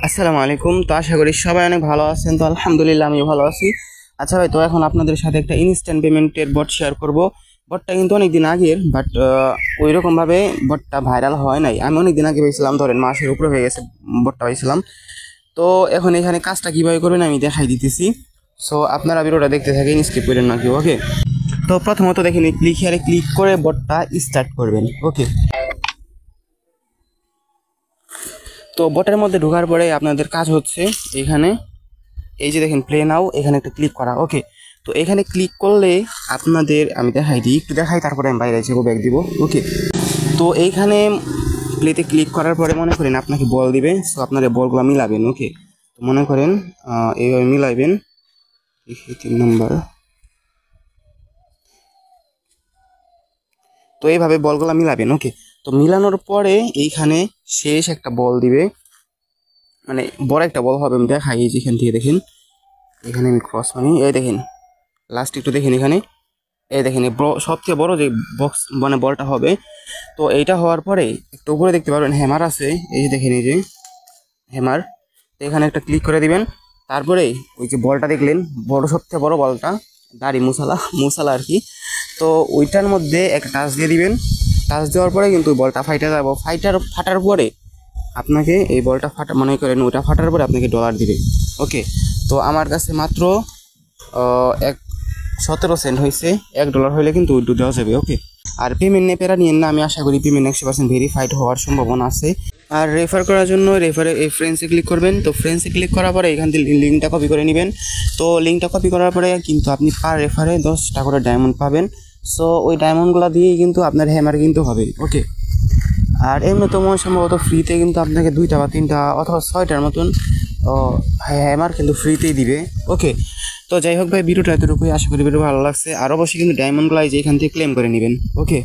আসসালামু আলাইকুম। তো আশা করি সবাই অনেক ভালো আছেন। তো আলহামদুলিল্লাহ আমি ভালো আছি। আচ্ছা ভাই, তো এখন আপনাদের সাথে একটা ইনস্ট্যান্ট পেমেন্টের বট শেয়ার করব। বটটা কিন্তু অনেক দিন আগের, বাট ওই রকম ভাবে বটটা ভাইরাল হয় নাই। আমি অনেক দিন আগে পেয়েছিলাম, ধরেন মাসের উপরে হয়ে গেছে বটটা পাইছিলাম। তো এখন এখানে কাজটা কিভাবে করবেন আমি দেখাই দিতেছি। সো আপনারা ভিডিওটা দেখতে থাকেন, স্কিপ করেন না কেউ। ওকে, তো প্রথমত দেখেন ক্লিক হিয়ারে ক্লিক করে বটটা স্টার্ট করবেন। ওকে, তো বটের মধ্যে ঢোকার পরে আপনাদের কাজ হচ্ছে এখানে এই যে দেখেন প্লে নাও, এখানে একটা ক্লিক করা। ওকে, তো এখানে ক্লিক করলে আপনাদের আমি দেখাই দিই, একটু দেখাই তারপরে আমি বাইরে যাবো, ব্যাক দিব। ওকে, তো এইখানে প্লেতে ক্লিক করার পরে মনে করেন আপনাকে বল দিবে। সো আপনারা বলগুলো মিলাবেন। ওকে, তো মনে করেন এইভাবে মিলাইবেন। 3 নম্বর, তো এইভাবে বলগুলো মিলাবেন। ওকে, তো মিলানোর পরে এইখানে শেষ একটা বল দিবে, মানে বড় একটা বল হবে। আমি দেখাই, এই যেখান থেকে দেখেন, এখানে আমি ক্রস মানি, এই দেখেন লাস্ট একটু দেখেন এখানে, এই দেখেন সবচেয়ে বড় যে বক্স মানে বলটা হবে। তো এইটা হওয়ার পরে একটু উপরে দেখতে পারবেন হ্যামার আছে, এই যে দেখেন এই যে হ্যামার। তো এখানে একটা ক্লিক করে দিবেন। তারপরে ওই যে বলটা দেখলেন, সবচেয়ে বড় বলটা, দাড়ি মুসালা আর কি। তো ওইটার মধ্যে একটা টাচ দিয়ে দিবেন। টাচ দেওয়ার পরে কিন্তু বলটা ফাইটা যাব। ফাটার পরে আপনাকে এই বলটা মনে করেন ওইটা ফাটার পরে আপনাকে ডলার দিবে। ওকে, তো আমার কাছে মাত্র 17 সেন্ট হয়েছে। $1 হইলে কিন্তু উইথড্র দেওয়া যাবে। ওকে, আর পেমেন্ট নিয়ে প্যারা নিয়েন না, আমি আশা করি পেমেন্ট 100% ভেরিফাইড হওয়ার সম্ভাবনা আছে। আর রেফার করার জন্য এই ফ্রেন্ডসে ক্লিক করবেন। তো ফ্রেন্ডসে ক্লিক করার পরে এখান থেকে লিঙ্কটা কপি করে নেবেন। তো লিঙ্কটা কপি করার পরে কিন্তু আপনি পার রেফারে 10টা করে ডায়মন্ড পাবেন। সো ওই ডায়মন্ডগুলো দিয়েই কিন্তু আপনার হ্যামার কিন্তু হবে। ওকে, আর এমনি তো মনে সম্ভবত ফ্রিতে কিন্তু আপনাকে 2টা বা 3টা অথবা 6টার মতন হ্যামার কিন্তু ফ্রিতেই দিবে। ওকে, তো যাই হোক ভাই, ভিডিওটা এতটুকুই। আশা করি ভিডিও ভালো লাগছে। আর অবশ্যই কিন্তু ডায়মন্ডগুলো যেখান থেকে ক্লেম করে নেবেন। ওকে।